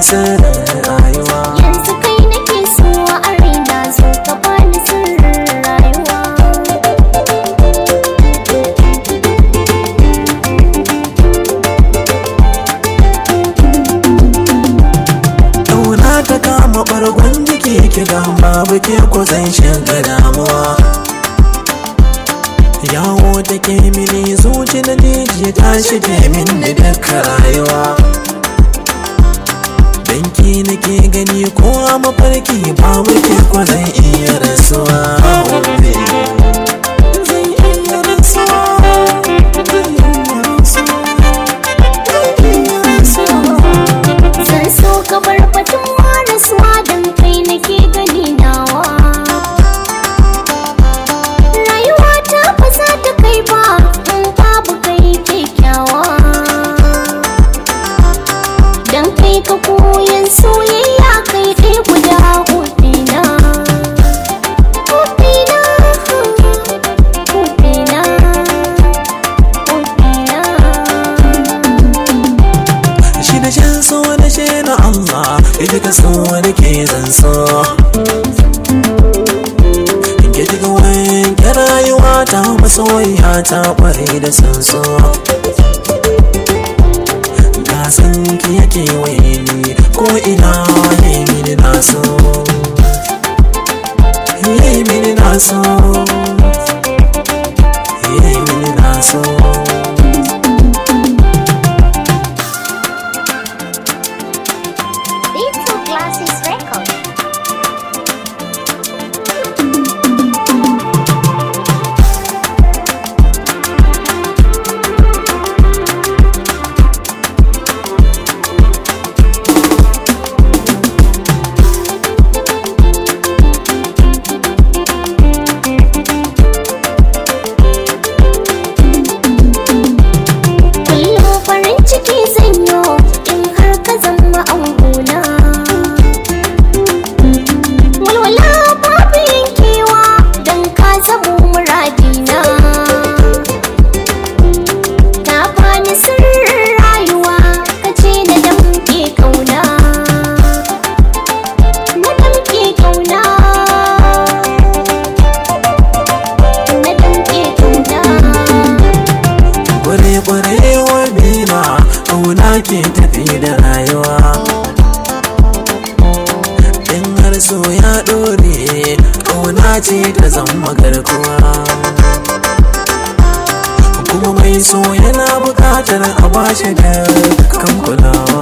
sirrin rayuwa. Yanzu kai nake so a raina, zo ka bani sirrin rayuwa. Ƙauna ta kama ɓargon jiki ki ga babu ke ko zan shiga damuwa. Yawo take mini zuci na daji ta shige min da duka rayuwa. Danki nake gani ko a mafarki babu ke ko zan iya rasuwa. Zan so ka bar batun rasuwa, don kai nake gani nawa. Rayuwa ta ba za ta kai ba in babu kai kyakkyawa. Dan kai ka koyan soyayya, kai ɗaya guda hudina. Hudina, hudina, hudina. Shi da shan so da shi na Allah, ita ka so da ke zan so. Ke ji ga wanke rayuwa ta masoyiya ta ƙware da san so. Na san ki yake waye ni ko ina ne mini na so. Yi mini na so. Yi mini na so. Little Glasses Record. Kullum farin ciki zanyo in har ka zama angona. Walwala babu yankewa don ka zamo muradina. Ka bani sirrin rayuwa, ka ce na damke kauna. Na damke kauna. Na damke kauna. Ƙwarewar bina ƙauna ke tafi da rayuwa. In har so ya ɗore ƙauna ce ta zama garkuwa. Kuma mai so yana buƙatar a bashi da kan kulawa.